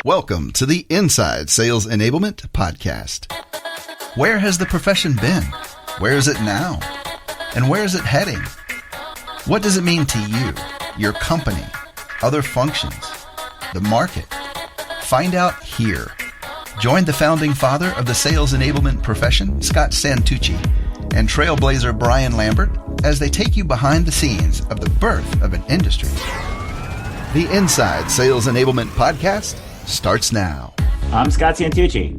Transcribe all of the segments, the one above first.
Welcome to the Inside Sales Enablement Podcast. Where has the profession been? Where is it now? And where is it heading? What does it mean to you, your company, other functions, the market? Find out here. Join the founding father of the sales enablement profession, Scott Santucci, and trailblazer Brian Lambert as they take you behind the scenes of the birth of an industry. The Inside Sales Enablement Podcast starts now. I'm Scott Santucci.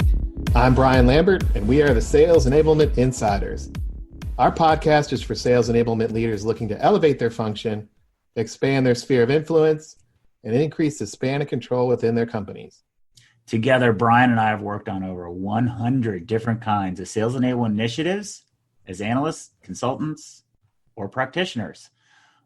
I'm Brian Lambert, and we are the Sales Enablement Insiders. Our podcast is for sales enablement leaders looking to elevate their function, expand their sphere of influence, and increase the span of control within their companies. Together, Brian and I have worked on over 100 different kinds of sales enablement initiatives as analysts, consultants, or practitioners.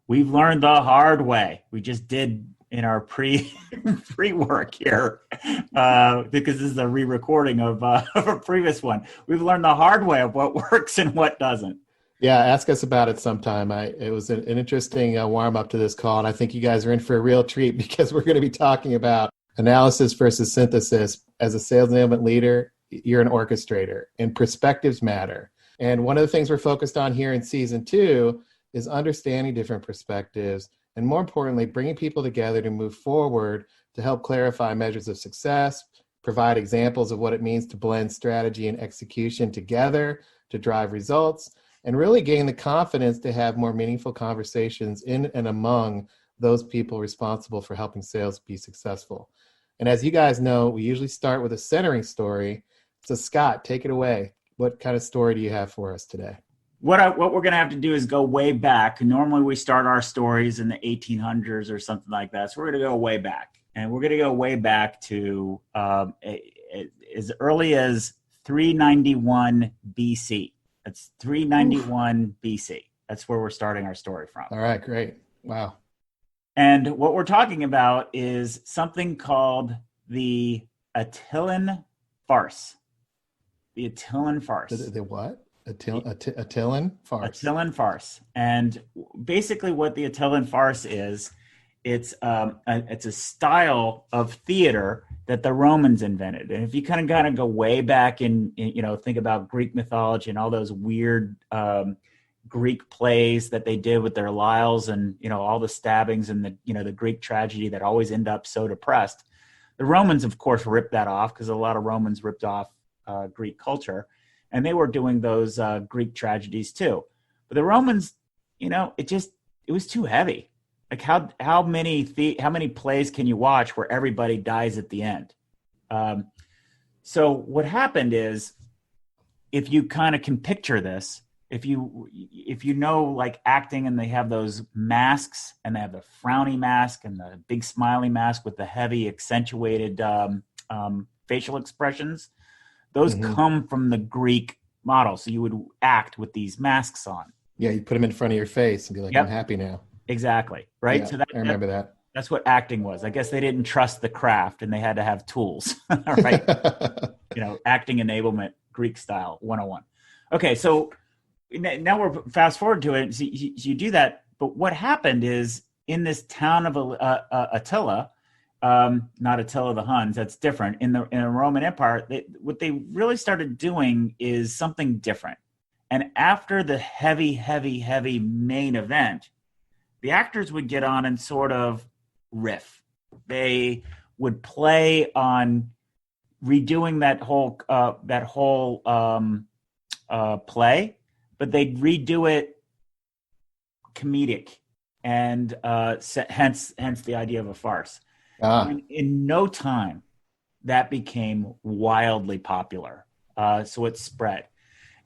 We've learned the hard way. We just did in our pre-work here, because this is a re-recording of a previous one. We've learned the hard way of what works and what doesn't. Yeah, ask us about it sometime. It was an interesting warm-up to this call, and I think you guys are in for a real treat because we're going to be talking about analysis versus synthesis. As a sales enablement leader, you're an orchestrator, and perspectives matter. And one of the things we're focused on here in season 2 is understanding different perspectives, and more importantly, bringing people together to move forward to help clarify measures of success, provide examples of what it means to blend strategy and execution together to drive results, and really gain the confidence to have more meaningful conversations in and among those people responsible for helping sales be successful. And as you guys know, we usually start with a centering story. So Scott, take it away. What kind of story do you have for us today? What we're going to have to do is go way back. Normally we start our stories in the 1800s or something like that. So we're going to go way back. And we're going to go way back to as early as 391 BC. That's 391 BC. That's where we're starting our story from. All right, great. Wow. And what we're talking about is something called the Attilan farce. The Attilan farce. The what? Attilan farce. Attilan farce. And basically what the Attilan farce is, it's a style of theater that the Romans invented. And if you kind of go way back and think about Greek mythology and all those weird Greek plays that they did with their lyles and, all the stabbings and the Greek tragedy that always end up so depressed. The Romans, of course, ripped that off because a lot of Romans ripped off Greek culture. And they were doing those Greek tragedies too. But the Romans, it was too heavy. Like how many plays can you watch where everybody dies at the end? So what happened is, if you kind of can picture this, if you know like acting, and they have those masks, and they have the frowny mask and the big smiley mask with the heavy accentuated facial expressions. Those come from the Greek model. So you would act with these masks on. Yeah, you put them in front of your face and be like, yep. I'm happy now. Exactly. Right. Yeah, so I remember that. That's what acting was. I guess they didn't trust the craft and they had to have tools. All right. Acting enablement, Greek style 101. Okay. So now we're fast forward to it. So you do that. But what happened is, in this town of Attila, not Attila the Huns, that's different. In the Roman Empire, what they really started doing is something different. And after the heavy main event, the actors would get on and sort of riff. They would play on redoing that whole play, but they'd redo it comedic, and hence the idea of a farce. And in no time, that became wildly popular. So it spread.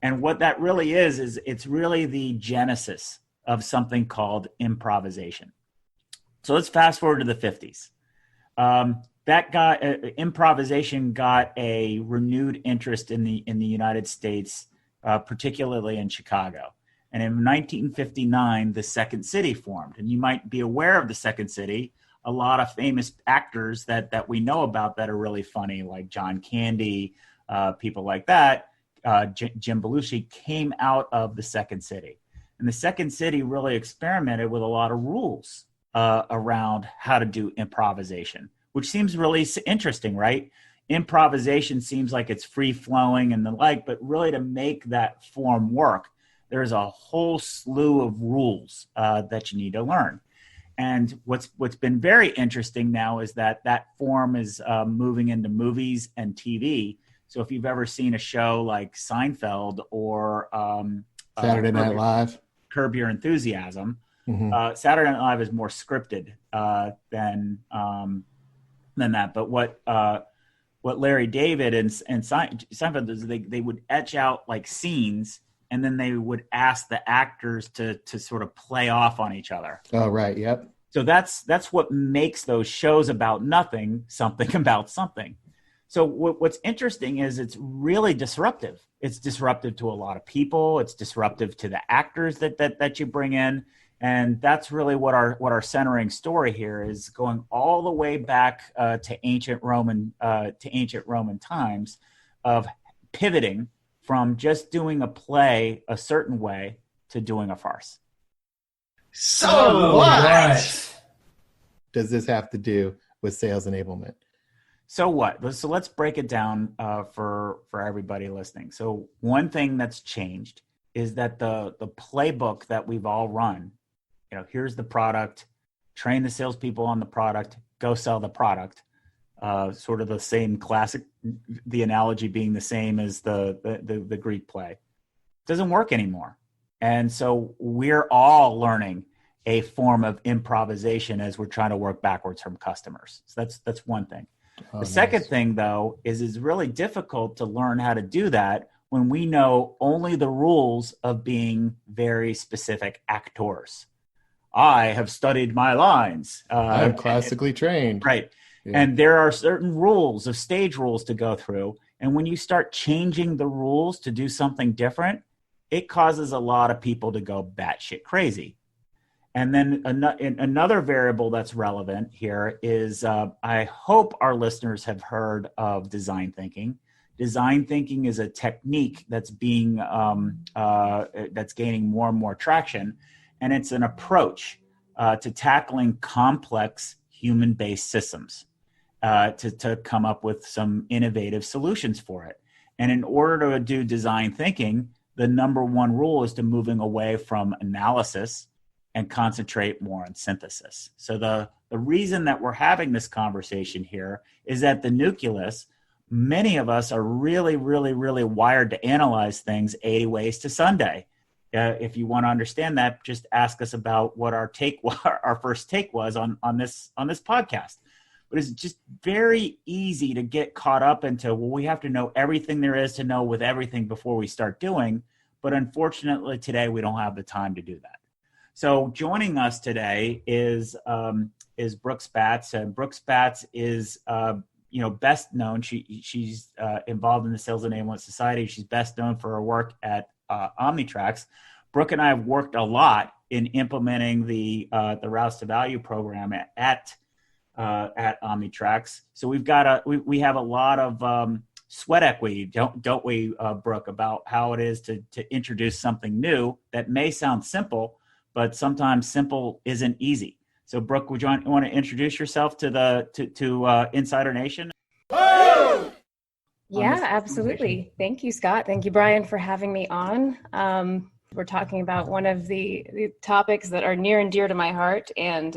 And what that really is it's really the genesis of something called improvisation. So let's fast forward to the 50s. Improvisation got a renewed interest in the United States, particularly in Chicago. And in 1959, the Second City formed. And you might be aware of the Second City. A lot of famous actors that we know about that are really funny, like John Candy, people like that, Jim Belushi, came out of the Second City. And the Second City really experimented with a lot of rules around how to do improvisation, which seems really interesting, right? Improvisation seems like it's free flowing and the like, but really to make that form work, there's a whole slew of rules that you need to learn. And what's been very interesting now is that form is moving into movies and TV. So if you've ever seen a show like Seinfeld or Saturday Night Live, Curb Your Enthusiasm, mm-hmm. Saturday Night Live is more scripted than that. But what Larry David and Seinfeld is, they would etch out like scenes, and then they would ask the actors to sort of play off on each other. Oh, right. Yep. So that's what makes those shows about nothing something about something. So what's interesting is it's really disruptive. It's disruptive to a lot of people. It's disruptive to the actors that you bring in. And that's really what our centering story here is, going all the way back to ancient Roman times, of pivoting from just doing a play a certain way to doing a farce. So what does this have to do with sales enablement? So what? So let's break it down for everybody listening. So one thing that's changed is that the playbook that we've all run, here's the product, train the salespeople on the product, go sell the product. Sort of the same classic, the analogy being the same as the Greek play. Doesn't work anymore. And so we're all learning a form of improvisation as we're trying to work backwards from customers. So that's one thing. Oh, the second thing, though, is it's really difficult to learn how to do that when we know only the rules of being very specific actors. I have studied my lines. I'm classically trained. Right. Yeah. And there are certain rules of stage rules to go through. And when you start changing the rules to do something different, it causes a lot of people to go batshit crazy. And then another variable that's relevant here is I hope our listeners have heard of design thinking. Design thinking is a technique that's that's gaining more and more traction. And it's an approach to tackling complex human-based systems to come up with some innovative solutions for it. And in order to do design thinking, the number one rule is to moving away from analysis and concentrate more on synthesis. So the reason that we're having this conversation here is that the nucleus, many of us are really, really, really wired to analyze things 80 ways to Sunday. If you want to understand that, just ask us about what our first take was on this podcast. But it's just very easy to get caught up into, well, we have to know everything there is to know with everything before we start doing. But unfortunately, today we don't have the time to do that. So joining us today is Brooke Spatz, and Brooke Spatz is best known. She's involved in the Sales Enablement Society. She's best known for her work at Omnitrax. Brooke and I have worked a lot in implementing the Rouse to Value program at Omnitrax. So we have a lot of sweat equity, don't we, Brooke, about how it is to introduce something new that may sound simple, but sometimes simple isn't easy. So, Brooke, would you want to introduce yourself to Insider Nation? Yeah, absolutely. Thank you, Scott. Thank you, Brian, for having me on. We're talking about one of the topics that are near and dear to my heart. And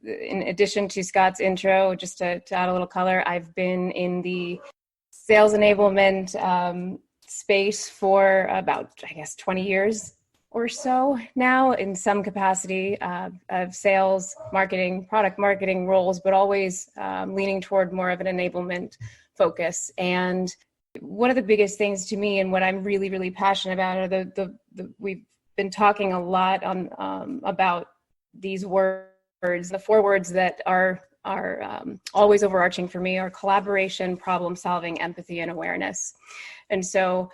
in addition to Scott's intro, just to add a little color, I've been in the sales enablement space for about, 20 years or so now, in some capacity of sales, marketing, product marketing roles, but always leaning toward more of an enablement focus. And one of the biggest things to me, and what I'm really, really passionate about, are the we've been talking a lot on about these words. The four words that are always overarching for me are collaboration, problem solving, empathy, and awareness. And so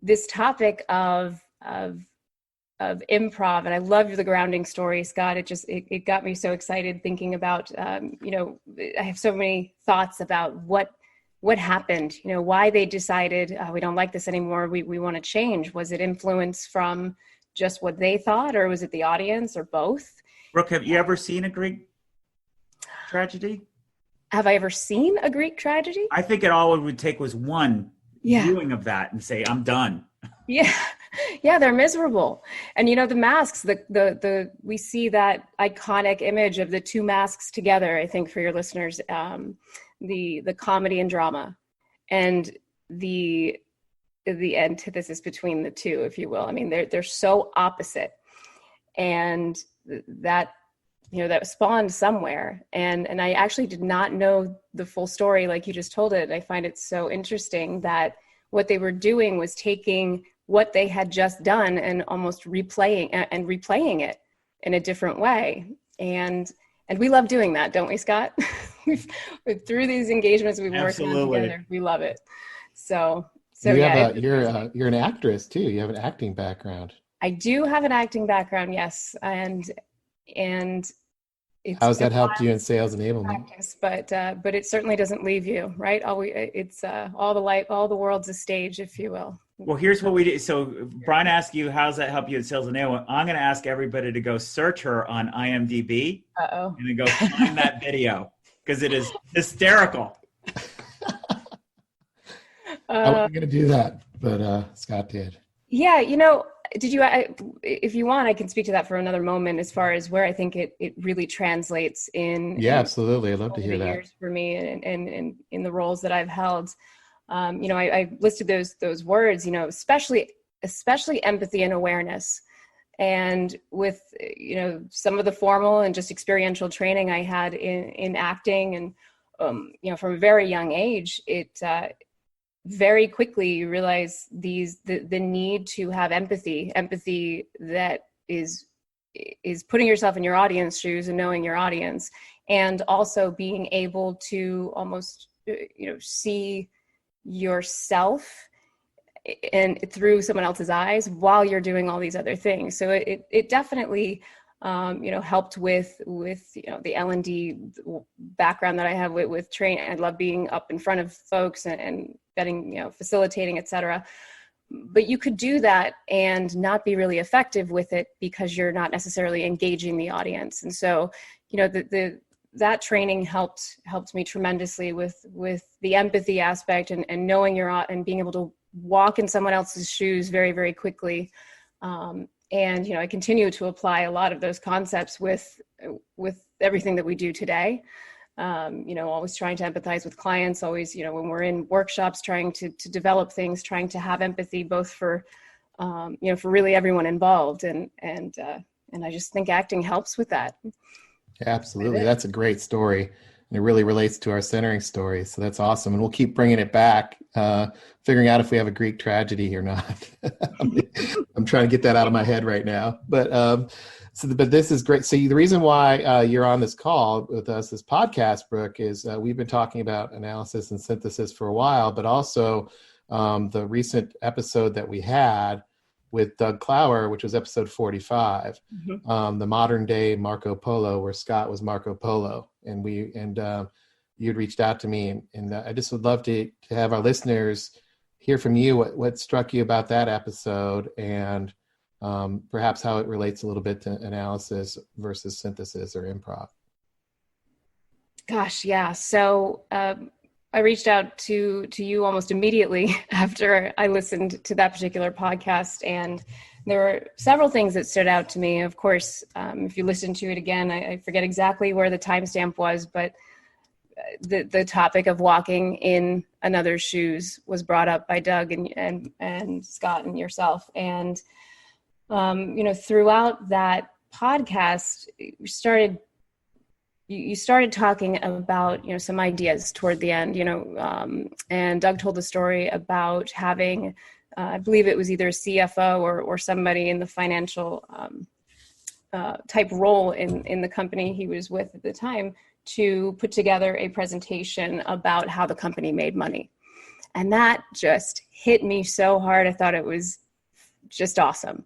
this topic of improv, and I love the grounding story, Scott. It got me so excited thinking about, I have so many thoughts about what happened, why they decided we don't like this anymore. We want to change. Was it influence from just what they thought, or was it the audience, or both? Brooke, have you ever seen a Greek tragedy? have I ever seen a Greek tragedy? I think all it would take was one viewing of that and say, I'm done. Yeah. Yeah, they're miserable. And the masks, we see that iconic image of the two masks together, I think for your listeners, the comedy and drama, and the antithesis between the two, if you will. I mean, they're so opposite. And that spawned somewhere. And I actually did not know the full story like you just told it. I find it so interesting that what they were doing was taking what they had just done and almost replaying it in a different way. And we love doing that, don't we, Scott? Through these engagements we've worked on together, we love it. So you're an actress too. You have an acting background. I do have an acting background, yes. And how has that helped you in sales enablement? Practice, but it certainly doesn't leave you, right? It's all the world's a stage, if you will. Well, here's what we did. So Brian asked you, how's that help you in sales enablement? I'm going to ask everybody to go search her on IMDb. Uh-oh. And then go find that video because it is hysterical. I wasn't going to do that, but Scott did. Yeah, did you? If you want, I can speak to that for another moment. As far as where I think it really translates in. Yeah, absolutely. I'd love to hear that. Years for me, and in the roles that I've held, I listed those words. Especially empathy and awareness, and with some of the formal and just experiential training I had in acting, and from a very young age, it. Very quickly you realize the need to have empathy that is putting yourself in your audience shoes and knowing your audience, and also being able to almost see yourself and through someone else's eyes while you're doing all these other things. So it definitely helped with the L&D background that I have with training. I love being up in front of folks and getting, facilitating, et cetera. But you could do that and not be really effective with it because you're not necessarily engaging the audience. And so, that training helped me tremendously with the empathy aspect and knowing and being able to walk in someone else's shoes very, very quickly. And, I continue to apply a lot of those concepts with everything that we do today. Always trying to empathize with clients, always, when we're in workshops, trying to develop things, trying to have empathy, both for really everyone involved. And I just think acting helps with that. Yeah, absolutely. That's a great story. And it really relates to our centering story. So that's awesome. And we'll keep bringing it back, figuring out if we have a Greek tragedy or not. I'm trying to get that out of my head right now. But this is great. So the reason why you're on this call with us, this podcast, Brooke, is we've been talking about analysis and synthesis for a while, but also the recent episode that we had with Doug Clower, which was episode 45, the modern day Marco Polo, where Scott was Marco Polo. And you'd reached out to me, and I just would love to have our listeners hear from you what struck you about that episode, and perhaps how it relates a little bit to analysis versus synthesis or improv. Gosh, yeah. So I reached out to you almost immediately after I listened to that particular podcast, and there were several things that stood out to me. Of course, if you listen to it again, I forget exactly where the timestamp was, but the topic of walking in another's shoes was brought up by Doug and Scott and yourself. And, throughout that podcast, you started talking about, some ideas toward the end, and Doug told the story about having, I believe it was either a CFO or somebody in the financial type role in the company he was with at the time, to put together a presentation about how the company made money. And that just hit me so hard. I thought it was just awesome,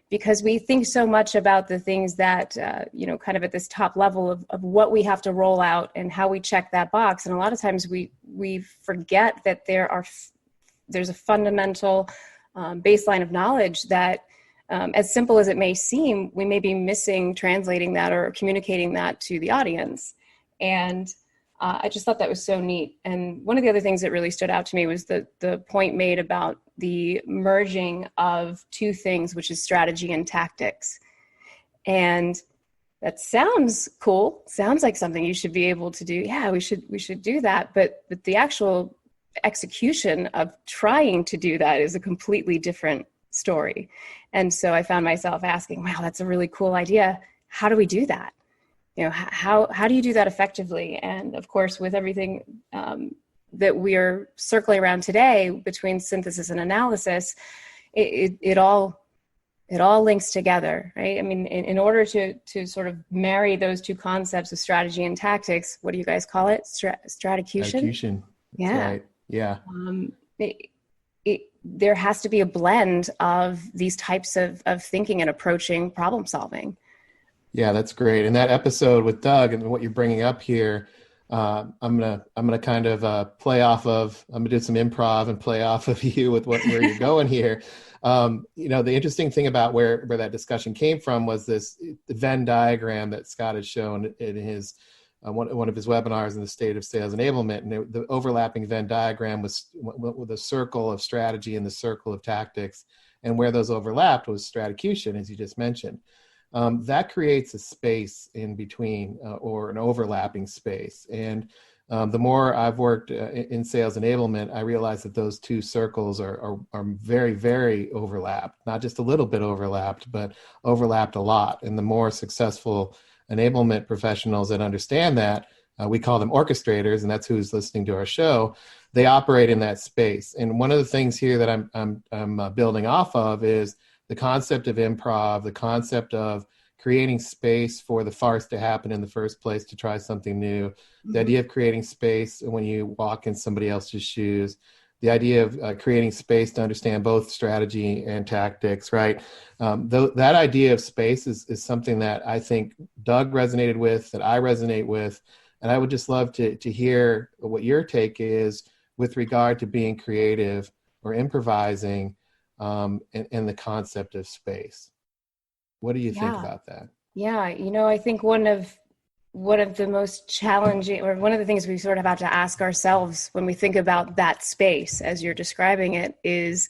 because we think so much about the things that, kind of at this top level of what we have to roll out and how we check that box. And a lot of times we forget that there's a fundamental baseline of knowledge that, as simple as it may seem, we may be missing translating that or communicating that to the audience. And I just thought that was so neat. And one of the other things that really stood out to me was the point made about the merging of two things, which is strategy and tactics. And that sounds cool. Sounds like something you should be able to do. Yeah, we should do that. But the actual execution of trying to do that is a completely different story. And so I found myself asking, wow, that's a really cool idea. How do we do that? How do you do that effectively? And of course, with everything that we're circling around today between synthesis and analysis, it all links together, right? I mean, in order to sort of marry those two concepts of strategy and tactics, what do you guys call it? Stratacution? Stratacution. Yeah. That's right. Yeah. There has to be a blend of these types of thinking and approaching problem solving. Yeah, that's great. And that episode with Doug and what you're bringing up here, I'm gonna kind of play off of. I'm gonna do some improv and play off of you with where you're going here. The interesting thing about where that discussion came from was the Venn diagram that Scott has shown in his one of his webinars in the state of sales enablement. And the overlapping Venn diagram was with a circle of strategy and the circle of tactics, and where those overlapped was stratacution, as you just mentioned. That creates a space in between or an overlapping space. And the more I've worked in sales enablement, I realize that those two circles are very, very overlapped, not just a little bit overlapped, but overlapped a lot. And the more successful enablement professionals that understand that, we call them orchestrators, and that's who's listening to our show. They operate in that space. And one of the things here that I'm building off of is the concept of improv, the concept of creating space for the farce to happen in the first place, to try something new, the idea of creating space when you walk in somebody else's shoes, the idea of creating space to understand both strategy and tactics, right? That idea of space is something that I think Doug resonated with, that I resonate with, and I would just love to hear what your take is with regard to being creative or improvising and the concept of space. What do you think about that? Yeah, I think one of the most challenging, or one of the things we sort of have to ask ourselves when we think about that space as you're describing it is,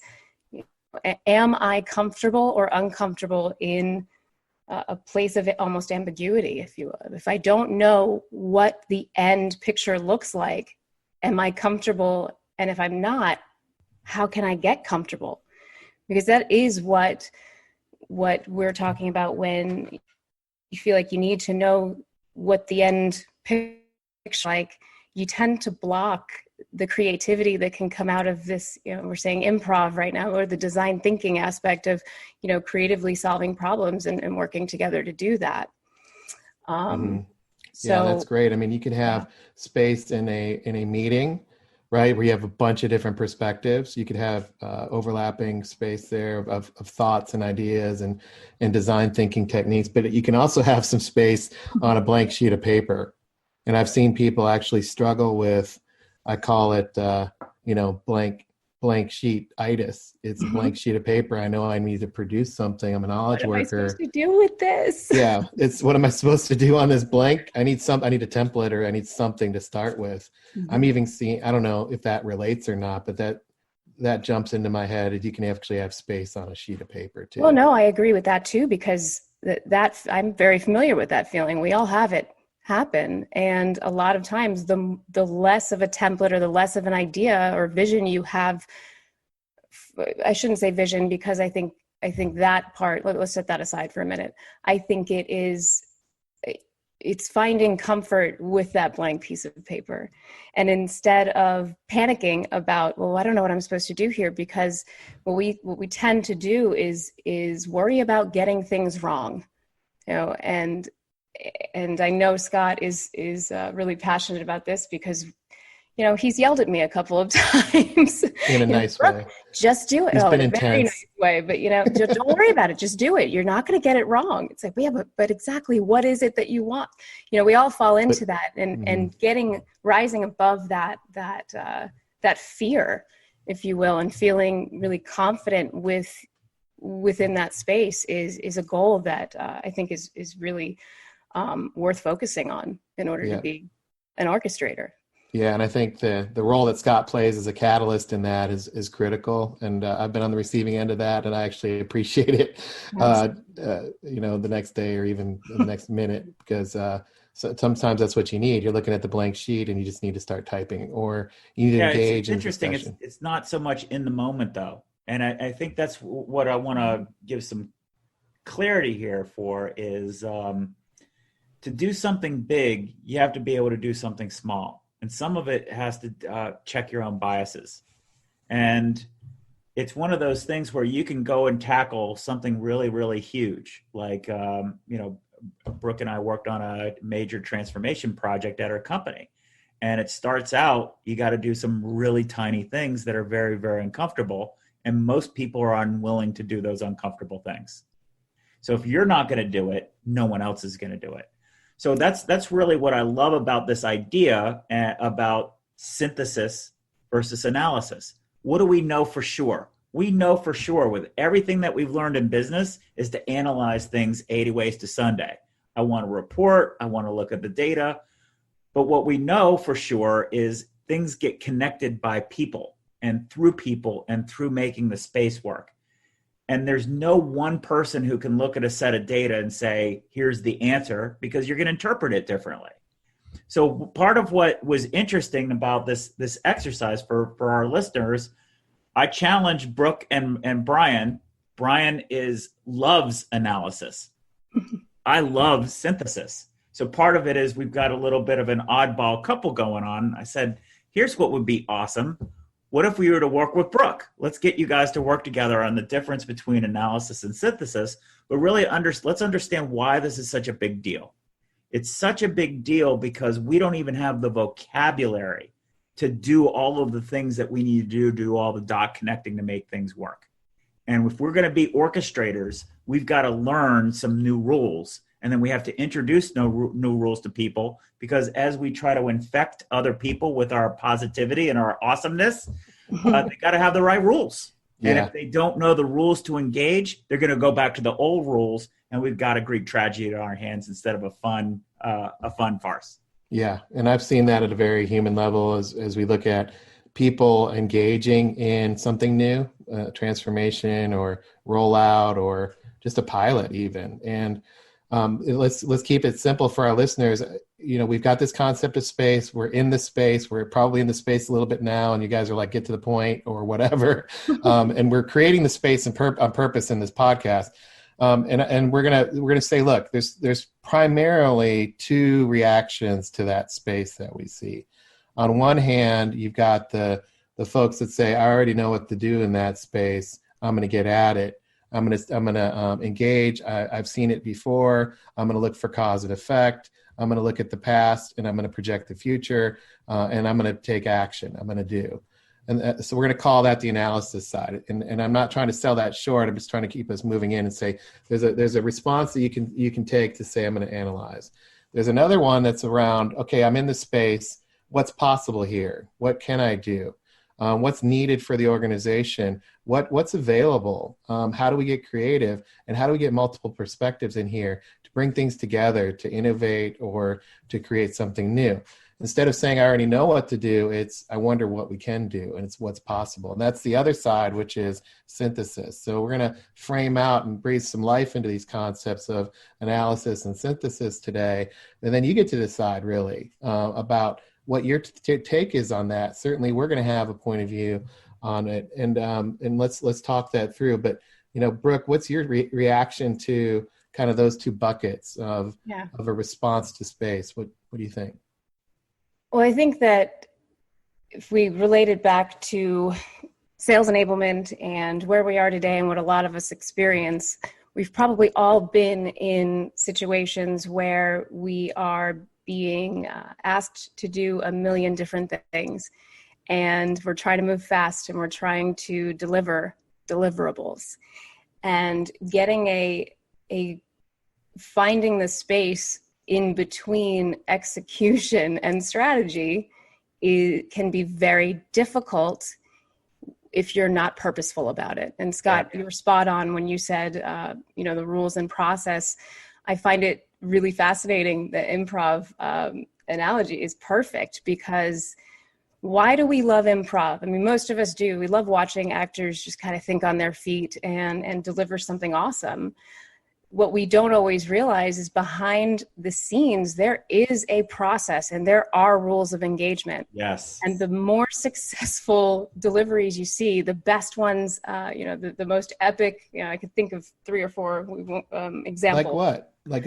am I comfortable or uncomfortable in a place of almost ambiguity, if you will? If I don't know what the end picture looks like, am I comfortable? And if I'm not, how can I get comfortable? Because that is what we're talking about when you feel like you need to know what the end picture like. You tend to block the creativity that can come out of this, we're saying improv right now, or the design thinking aspect of, creatively solving problems and working together to do that. Yeah, that's great. I mean, you can have space in a meeting, right, where you have a bunch of different perspectives. You could have overlapping space there of thoughts and ideas and design thinking techniques, but you can also have some space on a blank sheet of paper. And I've seen people actually struggle with, I call it, blank sheet itis. It's a blank sheet of paper. I know I need to produce something. I'm a knowledge worker. What am I supposed to do with this? Yeah, it's what am I supposed to do on this blank? I need a template, or I need something to start with. I'm even seeing, I don't know if that relates or not, but that jumps into my head. You can actually have space on a sheet of paper too. Well, no, I agree with that too, because that I'm very familiar with that feeling. We all have it happen. And a lot of times the less of a template or the less of an idea or vision you have, I shouldn't say vision, because I think that part, let's set that aside for a minute. I think it's finding comfort with that blank piece of paper. And instead of panicking about, well, I don't know what I'm supposed to do here, because what we tend to do is worry about getting things wrong, and I know Scott is really passionate about this, because he's yelled at me a couple of times in a nice way. Just do it. He's been in intense. A very nice way, but don't worry about it. Just do it. You're not going to get it wrong. It's like, yeah, but exactly what is it that you want? We all fall into that, and rising above that fear, if you will, and feeling really confident within that space is a goal that I think is really worth focusing on in order to be an orchestrator. Yeah, and I think the role that Scott plays as a catalyst in that is critical, and I've been on the receiving end of that, and I actually appreciate it. The next day or even the next minute, because so sometimes that's what you need. You're looking at the blank sheet, and you just need to start typing, or you need to engage in interesting. discussion. It's not so much in the moment though, and I think that's what I want to give some clarity here for is to do something big, you have to be able to do something small. And some of it has to check your own biases. And it's one of those things where you can go and tackle something really, really huge. Like, Brooke and I worked on a major transformation project at our company. And it starts out, you got to do some really tiny things that are very, very uncomfortable. And most people are unwilling to do those uncomfortable things. So if you're not going to do it, no one else is going to do it. So that's really what I love about this idea about synthesis versus analysis. What do we know for sure? We know for sure with everything that we've learned in business is to analyze things 80 ways to Sunday. I want to report. I want to look at the data. But what we know for sure is things get connected by people and through making the space work. And there's no one person who can look at a set of data and say, here's the answer, because you're going to interpret it differently. So part of what was interesting about this exercise for our listeners, I challenged Brooke and Brian. Brian loves analysis. I love synthesis. So part of it is we've got a little bit of an oddball couple going on. I said, here's what would be awesome. What if we were to work with Brooke? Let's get you guys to work together on the difference between analysis and synthesis, but really let's understand why this is such a big deal. It's such a big deal because we don't even have the vocabulary to do all of the things that we need to do all the dot connecting to make things work. And if we're going to be orchestrators, we've got to learn some new rules. And then we have to introduce new rules to people, because as we try to infect other people with our positivity and our awesomeness, they got to have the right rules. Yeah. And if they don't know the rules to engage, they're going to go back to the old rules, and we've got a Greek tragedy on our hands instead of a fun farce. Yeah, and I've seen that at a very human level as we look at people engaging in something new, transformation or rollout or just a pilot even. And let's keep it simple for our listeners. We've got this concept of space. We're in the space. We're probably in the space a little bit now, and you guys are like, get to the point or whatever. And we're creating the space on purpose in this podcast. And we're gonna say, look, there's primarily two reactions to that space that we see. On one hand, you've got the folks that say, I already know what to do in that space. I'm going to get at it. I'm going to engage. I've seen it before. I'm going to look for cause and effect. I'm going to look at the past, and I'm going to project the future, and I'm going to take action. I'm going to do. And so we're going to call that the analysis side. And I'm not trying to sell that short. I'm just trying to keep us moving in and say there's a response that you can take to say, I'm going to analyze. There's another one that's around, okay, I'm in the space. What's possible here? What can I do? What's needed for the organization? What's available? How do we get creative? And how do we get multiple perspectives in here to bring things together, to innovate or to create something new? Instead of saying, I already know what to do, it's, I wonder what we can do, and it's what's possible. And that's the other side, which is synthesis. So we're going to frame out and breathe some life into these concepts of analysis and synthesis today. And then you get to decide really about what your take is on that. Certainly we're going to have a point of view on it. And let's talk that through. But, Brooke, what's your reaction to kind of those two buckets of a response to space? What do you think? Well, I think that if we relate it back to sales enablement and where we are today and what a lot of us experience, we've probably all been in situations where we are being asked to do a million different things, and we're trying to move fast, and we're trying to deliver deliverables, and getting finding the space in between execution and strategy can be very difficult if you're not purposeful about it. And Scott, you were spot on when you said, the rules and process. I find it really fascinating that Improv analogy is perfect, because why do we love improv? I mean, most of us do. We love watching actors just kind of think on their feet and deliver something awesome. What we don't always realize is behind the scenes, there is a process and there are rules of engagement. Yes. And the more successful deliveries you see, the best ones, the most epic, I could think of 3 or 4 examples. Like what? Like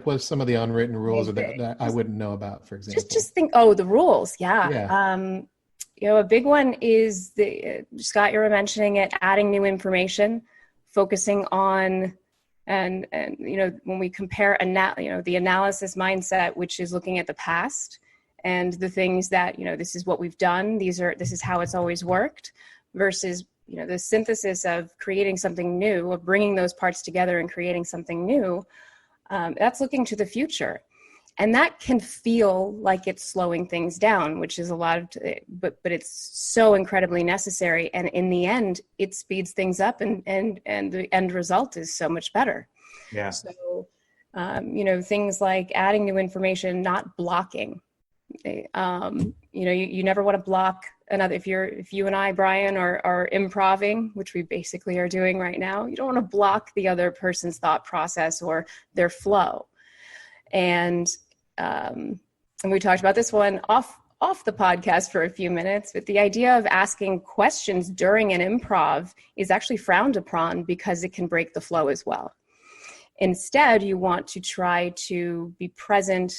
what are some of the unwritten rules that I wouldn't know about, for example? Just think, the rules. Yeah. A big one is Scott, you were mentioning it, adding new information, focusing on, and when we compare the analysis mindset, which is looking at the past and the things that, this is what we've done, this is how it's always worked, versus, the synthesis of creating something new, of bringing those parts together and creating something new, that's looking to the future. And that can feel like it's slowing things down, which is a lot of, but it's so incredibly necessary. And in the end, it speeds things up, and the end result is so much better. Yeah. So, things like adding new information, not blocking. You never want to block another. If you and I, Brian, are improving, which we basically are doing right now, you don't want to block the other person's thought process or their flow. And we talked about this one off the podcast for a few minutes, but the idea of asking questions during an improv is actually frowned upon because it can break the flow as well. Instead, you want to try to be present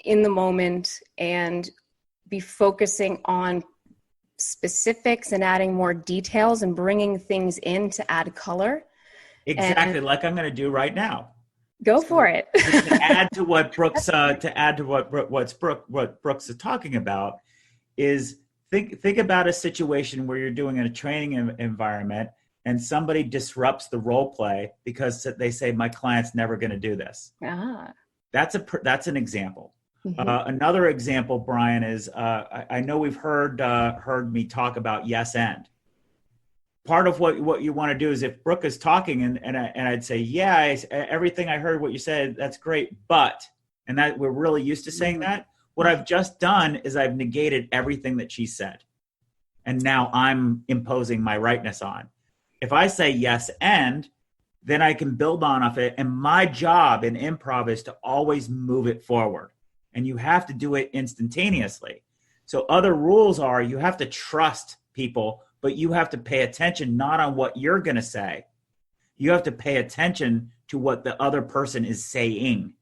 in the moment and be focusing on specifics and adding more details and bringing things in to add color. Exactly, like I'm going to do right now. Go for it. To add to what Brooks, what Brooks is talking about, is think about a situation where you're doing a training environment and somebody disrupts the role play because they say, my client's never going to do this. That's an example. Mm-hmm. Another example, Brian, is I know we've heard me talk about yes and. Part of what you want to do is, if Brooke is talking and I'd say, yeah, everything I heard what you said, that's great, but, and that we're really used to saying that, what I've just done is I've negated everything that she said. And now I'm imposing my rightness on. If I say yes and, then I can build on off it. And my job in improv is to always move it forward. And you have to do it instantaneously. So other rules are, you have to trust people, but you have to pay attention not on what you're going to say. You have to pay attention to what the other person is saying.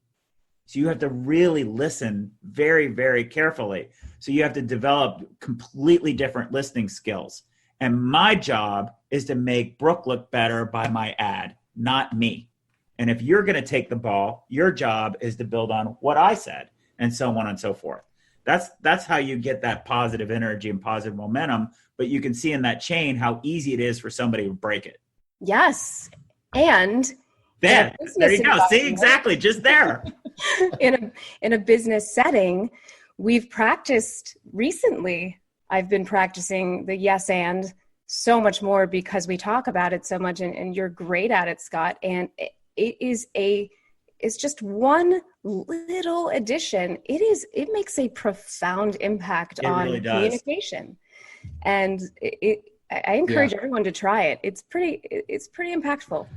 So you have to really listen very, very carefully. So you have to develop completely different listening skills. And my job is to make Brooke look better by my ad, not me. And if you're going to take the ball, your job is to build on what I said, and so on and so forth. That's how you get that positive energy and positive momentum. But you can see in that chain how easy it is for somebody to break it. Yes. And there you go. See, exactly. Just there. in a business setting, we've practiced recently. I've been practicing the yes and so much more because we talk about it so much, and you're great at it, Scott. And it's just one little addition. It makes a profound impact on really communication. And I encourage everyone to try it. It's pretty impactful.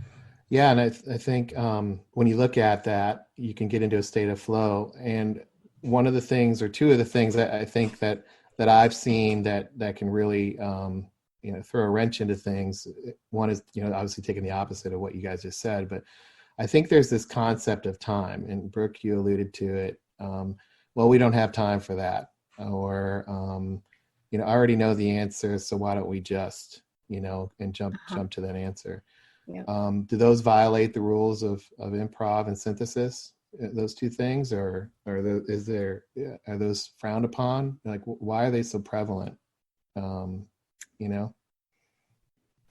Yeah, and I think when you look at that, you can get into a state of flow. And one of the things, or two of the things that I think that I've seen that can really throw a wrench into things. One is obviously taking the opposite of what you guys just said, but I think there's this concept of time, and Brooke, you alluded to it. Well, we don't have time for that, or I already know the answer, so why don't we just, and jump to that answer. Yep. Do those violate the rules of improv and synthesis? Those two things, or are those frowned upon? Like, why are they so prevalent?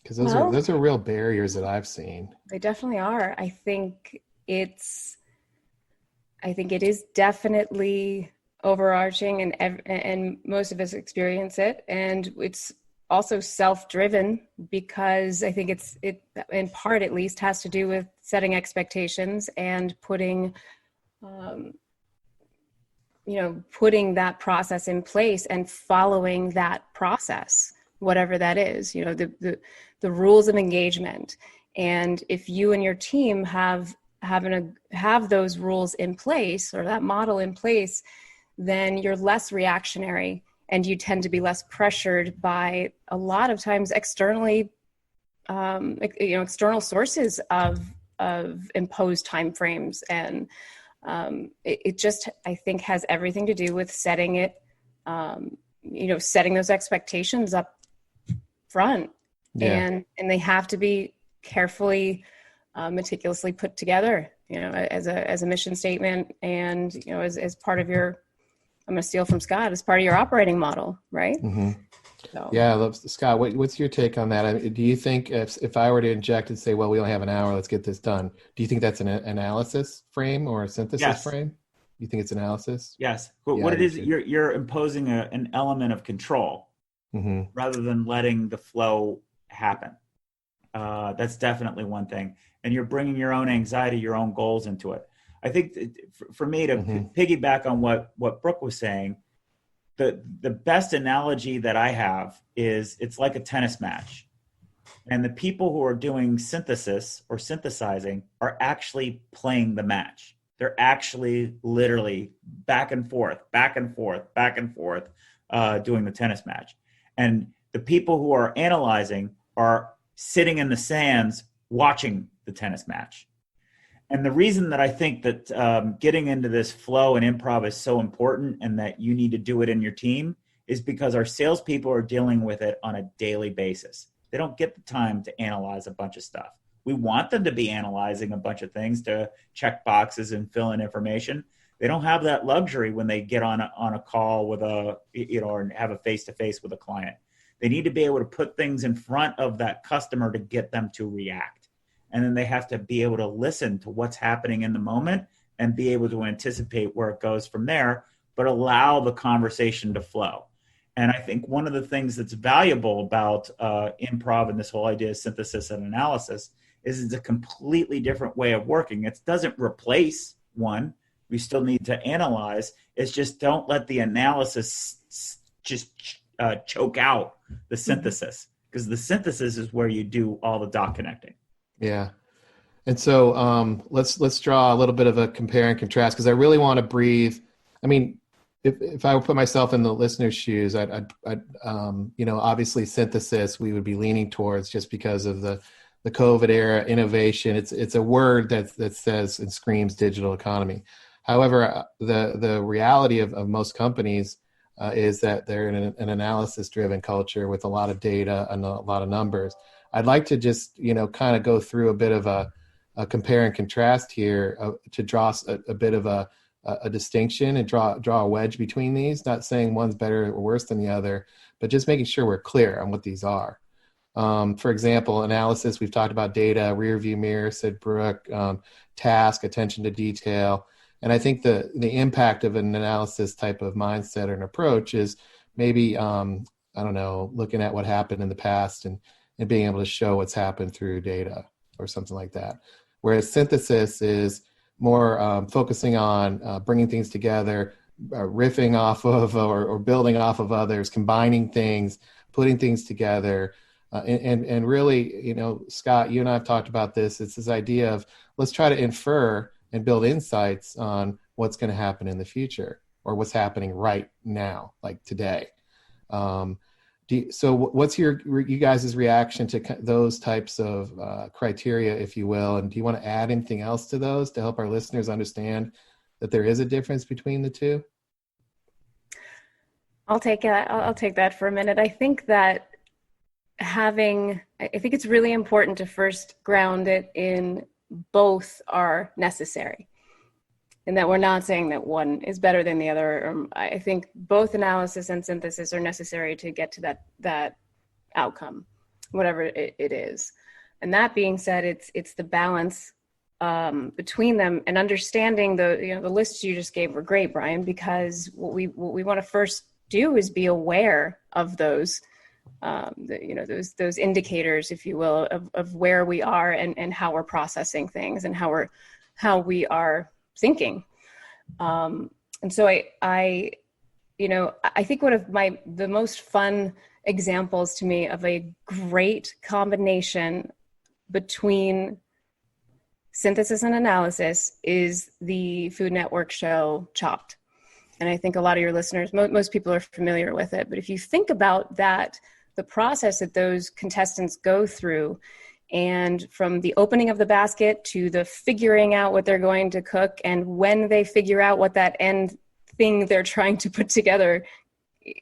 Because those are real barriers that I've seen. They definitely are. I think it is definitely overarching, and most of us experience it, and it's also self-driven, because I think it in part at least has to do with setting expectations and putting putting that process in place and following that process, whatever that is, the rules of engagement. And if you and your team have those rules in place, or that model in place, then you're less reactionary and you tend to be less pressured by a lot of times externally, external sources of imposed timeframes. And it just, I think, has everything to do with setting those expectations up front. Yeah. And they have to be carefully, meticulously put together, as a mission statement, and, as part of your, I'm going to steal from Scott, as part of your operating model, right? Mm-hmm. So. Yeah, Scott, what's your take on that? I mean, do you think if I were to inject and say, well, we only have an hour, let's get this done, do you think that's an analysis frame or a synthesis frame? You think it's analysis? Yes. But what it is, you're imposing an element of control rather than letting the flow happen. That's definitely one thing. And you're bringing your own anxiety, your own goals into it. I think for me to piggyback on what Brooke was saying, the best analogy that I have is it's like a tennis match. And the people who are doing synthesis or synthesizing are actually playing the match. They're actually literally back and forth, doing the tennis match. And the people who are analyzing are sitting in the stands watching the tennis match. And the reason that I think that getting into this flow and improv is so important, and that you need to do it in your team, is because our salespeople are dealing with it on a daily basis. They don't get the time to analyze a bunch of stuff. We want them to be analyzing a bunch of things, to check boxes and fill in information. They don't have that luxury when they get on a call with or have a face-to-face with a client. They need to be able to put things in front of that customer to get them to react. And then they have to be able to listen to what's happening in the moment and be able to anticipate where it goes from there, but allow the conversation to flow. And I think one of the things that's valuable about improv and this whole idea of synthesis and analysis is it's a completely different way of working. It doesn't replace one. We still need to analyze. It's just don't let the analysis just choke out the synthesis, because the synthesis is where you do all the dot connecting. Yeah. And so let's draw a little bit of a compare and contrast, because I really want to breathe. I mean, if I would put myself in the listener's shoes, I'd obviously synthesis we would be leaning towards, just because of the COVID era innovation. It's a word that says and screams digital economy. However, the reality of most companies is that they're in an analysis-driven culture with a lot of data and a lot of numbers. I'd like to just, kind of go through a bit of a compare and contrast here to draw a bit of a distinction and draw a wedge between these. Not saying one's better or worse than the other, but just making sure we're clear on what these are. For example, analysis, we've talked about data, rear view mirror, said Brooke, task, attention to detail. And I think the impact of an analysis type of mindset or an approach is maybe, looking at what happened in the past and being able to show what's happened through data or something like that. Whereas synthesis is more focusing on bringing things together, riffing off of or building off of others, combining things, putting things together. And really, Scott, you and I have talked about this. It's this idea of let's try to infer and build insights on what's going to happen in the future or what's happening right now, like today. So what's you guys' reaction to those types of criteria, if you will? And do you want to add anything else to those to help our listeners understand that there is a difference between the two? I'll take that for a minute. I think that I think it's really important to first ground it in both are necessary, and that we're not saying that one is better than the other. I think both analysis and synthesis are necessary to get to that outcome, whatever it is. And that being said, it's the balance between them, and understanding the lists you just gave were great, Brian, because what we want to first do is be aware of those those indicators, if you will, of where we are and how we're processing things and how we are thinking. so I think one of the most fun examples to me of a great combination between synthesis and analysis is the Food Network show Chopped. And I think a lot of your listeners, most people are familiar with it. But if you think about that, the process that those contestants go through, and from the opening of the basket to the figuring out what they're going to cook, and when they figure out what that end thing they're trying to put together,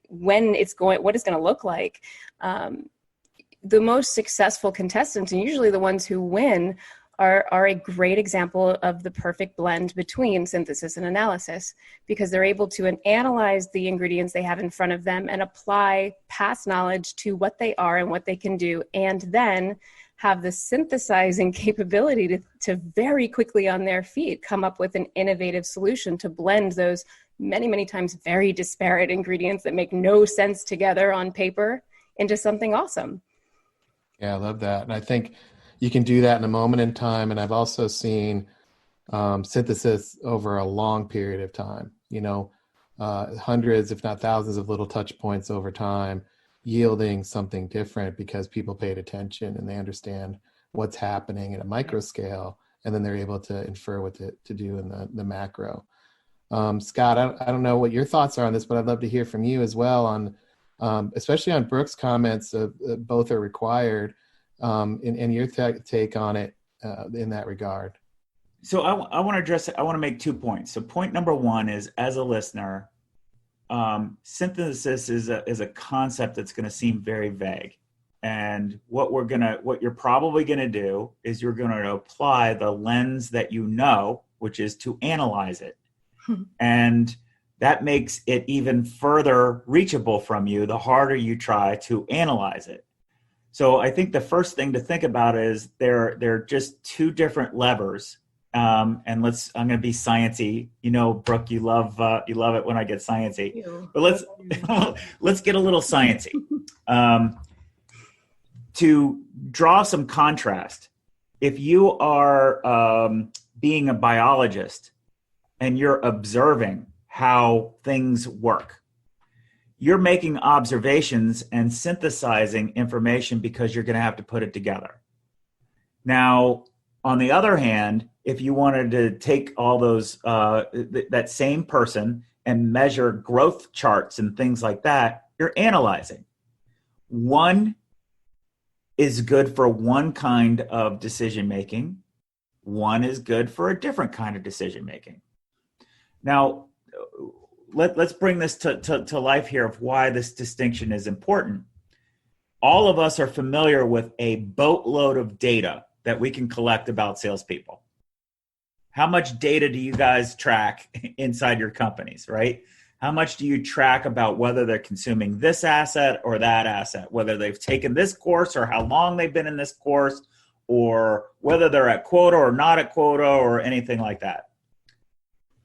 what it's going to look like, the most successful contestants, and usually the ones who win, are a great example of the perfect blend between synthesis and analysis, because they're able to analyze the ingredients they have in front of them and apply past knowledge to what they are and what they can do, and then have the synthesizing capability to very quickly on their feet come up with an innovative solution to blend those many, many times very disparate ingredients that make no sense together on paper into something awesome. Yeah, I love that. And I think you can do that in a moment in time. And I've also seen synthesis over a long period of time, hundreds, if not thousands of little touch points over time, yielding something different because people paid attention and they understand what's happening at a micro scale. And then they're able to infer what to do in the macro. Scott, I don't know what your thoughts are on this, but I'd love to hear from you as well on, especially on Brooke's comments of both are required, and your take on it in that regard. So I want to address it. I want to make 2 points. So point number one is, as a listener, synthesis is a concept that's going to seem very vague. And what you're probably going to do is you're going to apply the lens that which is to analyze it. And that makes it even further reachable from you the harder you try to analyze it. So I think the first thing to think about is they're just two different levers. And I'm going to be sciencey. Brooke, you love it when I get sciencey. But let's get a little sciencey. To draw some contrast, if you are being a biologist and you're observing how things work, you're making observations and synthesizing information because you're going to have to put it together. Now, on the other hand, if you wanted to take all those, that same person and measure growth charts and things like that, you're analyzing. One is good for one kind of decision making. One is good for a different kind of decision making. Now, let's bring this to life here of why this distinction is important. All of us are familiar with a boatload of data that we can collect about salespeople. How much data do you guys track inside your companies, right? How much do you track about whether they're consuming this asset or that asset, whether they've taken this course or how long they've been in this course, or whether they're at quota or not at quota or anything like that?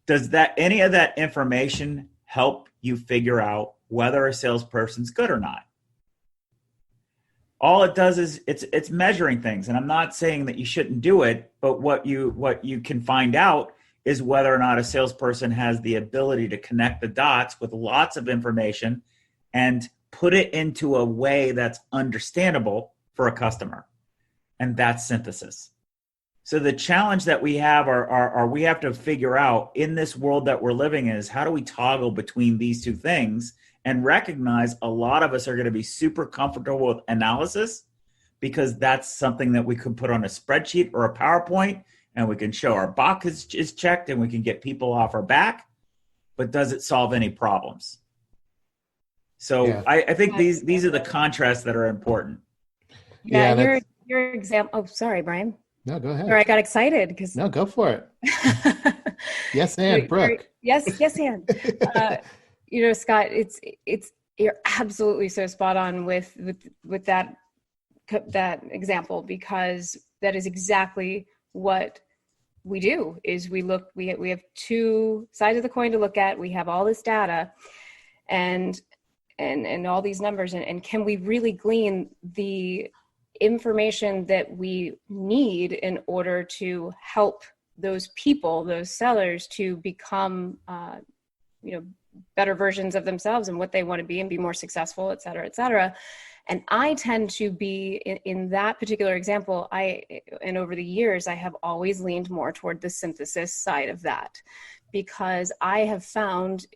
Does any of that information help you figure out whether a salesperson's good or not? All it does is it's measuring things. And I'm not saying that you shouldn't do it, but what you can find out is whether or not a salesperson has the ability to connect the dots with lots of information and put it into a way that's understandable for a customer. And that's synthesis. So the challenge that we have are we have to figure out in this world that we're living in is how do we toggle between these two things and recognize a lot of us are going to be super comfortable with analysis because that's something that we can put on a spreadsheet or a PowerPoint and we can show our box is checked and we can get people off our back, but does it solve any problems? So yeah. I think these are the contrasts that are important. Yeah, your example. Oh, sorry, Brian. No, go ahead. Or I got excited because. No, go for it. Yes, and Brooke. Yes, and. Scott, you're absolutely so spot on with that example, because that is exactly what we do. Is we have two sides of the coin to look at. We have all this data, and all these numbers, and can we really glean the information that we need in order to help those people, those sellers, to become better versions of themselves and what they want to be and be more successful, et cetera, et cetera. And I tend to be in that particular example, and over the years, I have always leaned more toward the synthesis side of that, because I have found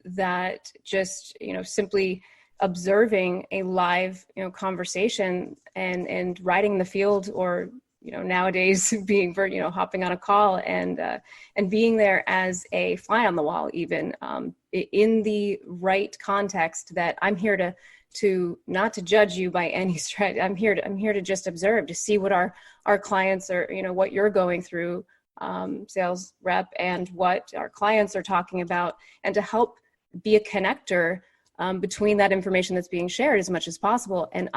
that just, simply observing a live, conversation and riding the field, or, nowadays being, hopping on a call and being there as a fly on the wall, even in the right context, that I'm here to not to judge you by any stretch. I'm here to just observe, to see what our clients are, what you're going through, sales rep, and what our clients are talking about, and to help be a connector between that information that's being shared as much as possible. And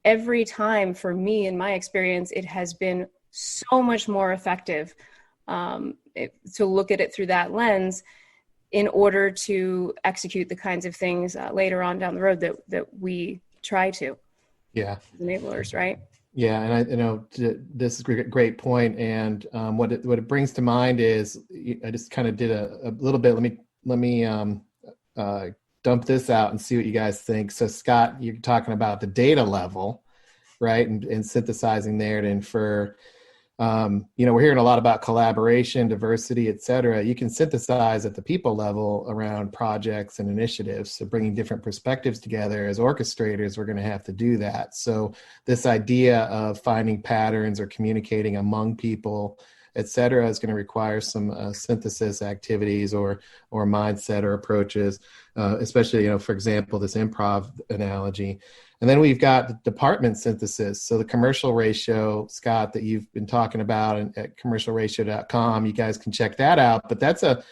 every time, for me, in my experience, it has been so much more effective to look at it through that lens, in order to execute the kinds of things later on down the road that we try to. Yeah. Enablers, right? Yeah, and this is a great point. And what it brings to mind is, I just kind of did a little bit. Let me dump this out and see what you guys think. So Scott, you're talking about the data level, right? And synthesizing there to infer. We're hearing a lot about collaboration, diversity, et cetera. You can synthesize at the people level around projects and initiatives. So bringing different perspectives together. As orchestrators, we're going to have to do that. So this idea of finding patterns or communicating among people, et cetera, is going to require some synthesis activities or mindset or approaches, especially, for example, this improv analogy. And then we've got the department synthesis. So the commercial ratio, Scott, that you've been talking about at commercialratio.com, you guys can check that out. But that's a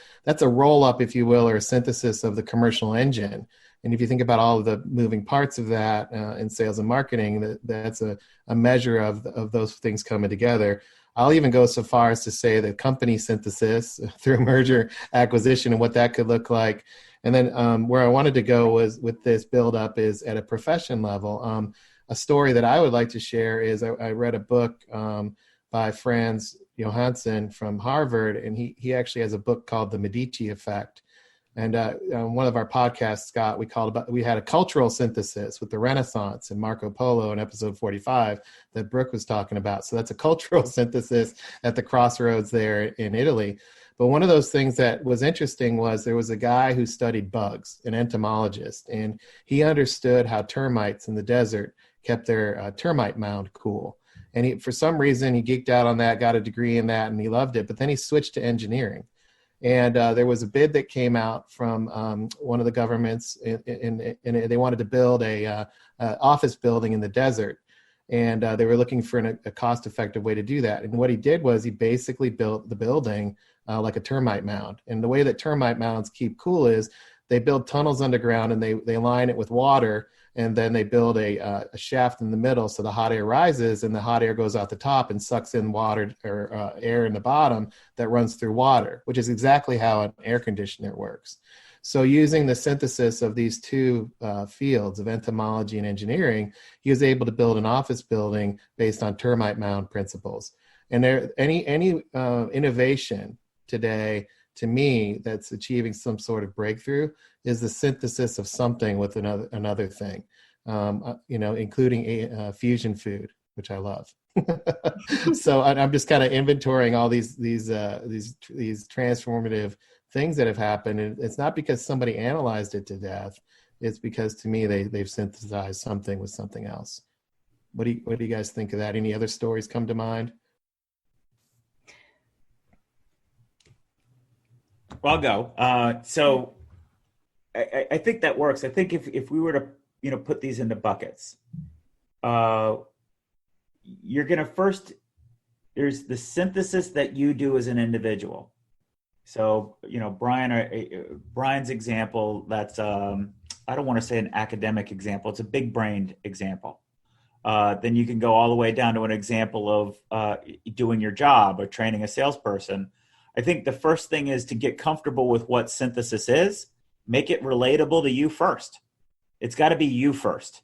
roll up, if you will, or a synthesis of the commercial engine. And if you think about all of the moving parts of that in sales and marketing, that's a measure of those things coming together. I'll even go so far as to say the company synthesis through merger acquisition and what that could look like. And then where I wanted to go was with this buildup is at a profession level. A story that I would like to share is I read a book by Franz Johansson from Harvard, and he actually has a book called The Medici Effect. And one of our podcasts, Scott, we had a cultural synthesis with the Renaissance and Marco Polo in episode 45 that Brooke was talking about. So that's a cultural synthesis at the crossroads there in Italy. But one of those things that was interesting was there was a guy who studied bugs, an entomologist, and he understood how termites in the desert kept their termite mound cool. And for some reason, he geeked out on that, got a degree in that, and he loved it. But then he switched to engineering. And there was a bid that came out from one of the governments, and they wanted to build a office building in the desert. And they were looking for a cost-effective way to do that. And what he did was he basically built the building like a termite mound. And the way that termite mounds keep cool is they build tunnels underground and they line it with water, and then they build a shaft in the middle so the hot air rises and the hot air goes out the top and sucks in water or air in the bottom that runs through water, which is exactly how an air conditioner works. So using the synthesis of these two fields of entomology and engineering, he was able to build an office building based on termite mound principles. And any innovation today, to me, that's achieving some sort of breakthrough is the synthesis of something with another thing, including a fusion food, which I love. So I'm just kind of inventorying all these transformative things that have happened. And it's not because somebody analyzed it to death. It's because, to me, they've synthesized something with something else. What do you guys think of that? Any other stories come to mind? Well, I'll go. So I think that works. I think if we were to, put these into buckets, you're going to first, there's the synthesis that you do as an individual. So, Brian's example, that's, I don't want to say an academic example. It's a big brained example. Then you can go all the way down to an example of doing your job or training a salesperson. I think the first thing is to get comfortable with what synthesis is, make it relatable to you first. It's got to be you first.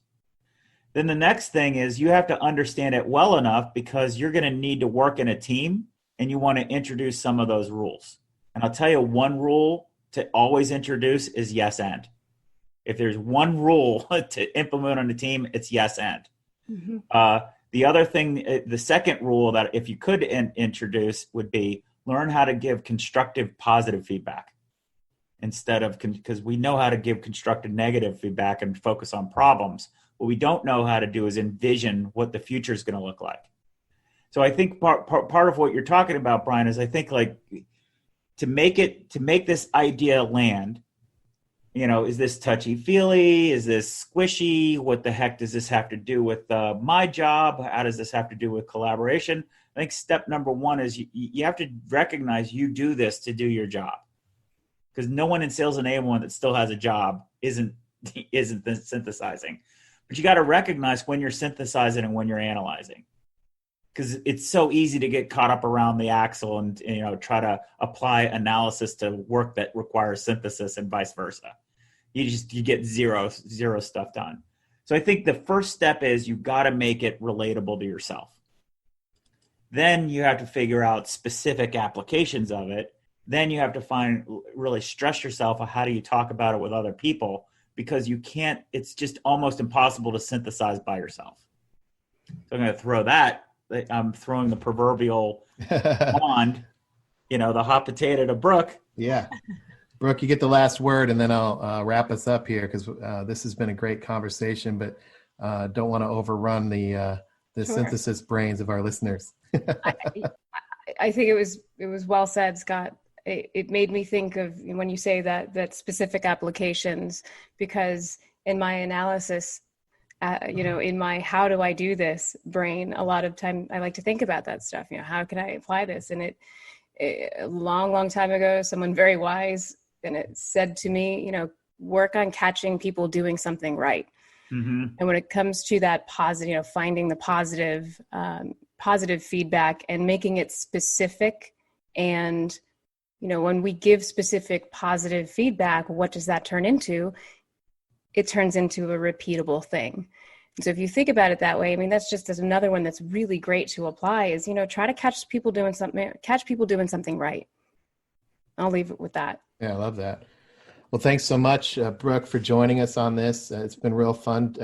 Then the next thing is you have to understand it well enough because you're going to need to work in a team and you want to introduce some of those rules. And I'll tell you, one rule to always introduce is yes and. If there's one rule to implement on the team, it's yes and. Mm-hmm. The other thing, the second rule that if you could introduce would be learn how to give constructive positive feedback instead of, because we know how to give constructive negative feedback and focus on problems. What we don't know how to do is envision what the future is going to look like. So I think part of what you're talking about, Brian, is I think like to make this idea land, is this touchy-feely? Is this squishy? What the heck does this have to do with my job? How does this have to do with collaboration? I think step number one is you have to recognize you do this to do your job. Because no one in sales enablement that still has a job isn't synthesizing. But you got to recognize when you're synthesizing and when you're analyzing. Because it's so easy to get caught up around the axle and try to apply analysis to work that requires synthesis and vice versa. You get zero stuff done. So I think the first step is you got to make it relatable to yourself. Then you have to figure out specific applications of it. Then you have to really stress yourself on how do you talk about it with other people, because you can't, it's just almost impossible to synthesize by yourself. So I'm going to throw that. I'm throwing the proverbial wand, the hot potato to Brooke. Yeah. Brooke, you get the last word, and then I'll wrap us up here because this has been a great conversation, but don't want to overrun the Sure. synthesis brains of our listeners. I think it was well said, Scott. It made me think of when you say that specific applications, because in my analysis, in my how do I do this brain, a lot of time I like to think about that stuff. How can I apply this? And a long time ago, someone very wise and it said to me, work on catching people doing something right. Mm-hmm. And when it comes to that positive, finding the positive feedback and making it specific, and when we give specific positive feedback, what does that turn into? It turns into a repeatable thing. And so if you think about it that way, that's just as another one that's really great to apply is, try to catch people doing something right. I'll leave it with that. Yeah, I love that. Well, thanks so much, Brooke, for joining us on this. It's been real fun,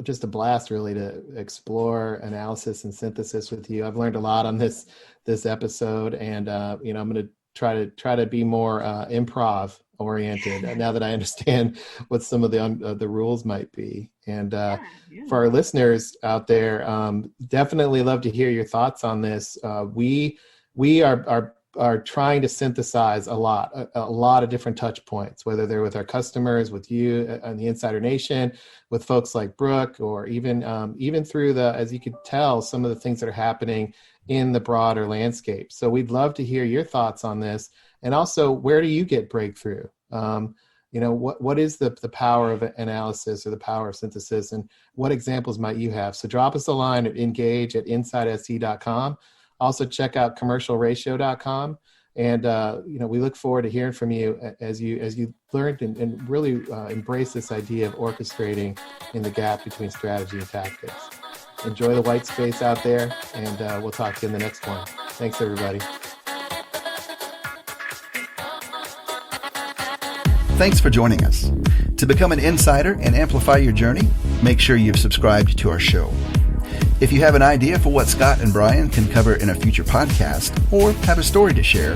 just a blast really to explore analysis and synthesis with you. I've learned a lot on this episode, and I'm going to try to be more improv oriented now that I understand what some of the rules might be. And for our listeners out there, definitely love to hear your thoughts on this. We are trying to synthesize a lot of different touch points, whether they're with our customers, with you and the Insider Nation, with folks like Brooke, or even through as you could tell, some of the things that are happening in the broader landscape. So we'd love to hear your thoughts on this. And also, where do you get breakthrough? What is the power of analysis or the power of synthesis, and what examples might you have? So drop us a line at engage@insidese.com. Also check out commercialratio.com. And, we look forward to hearing from you as you learn and really embrace this idea of orchestrating in the gap between strategy and tactics. Enjoy the white space out there, and we'll talk to you in the next one. Thanks, everybody. Thanks for joining us. To become an insider and amplify your journey, make sure you've subscribed to our show. If you have an idea for what Scott and Brian can cover in a future podcast, or have a story to share,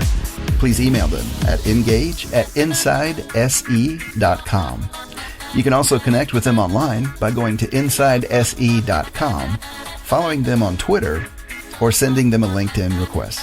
please email them at engage@insidese.com. You can also connect with them online by going to insidese.com, following them on Twitter, or sending them a LinkedIn request.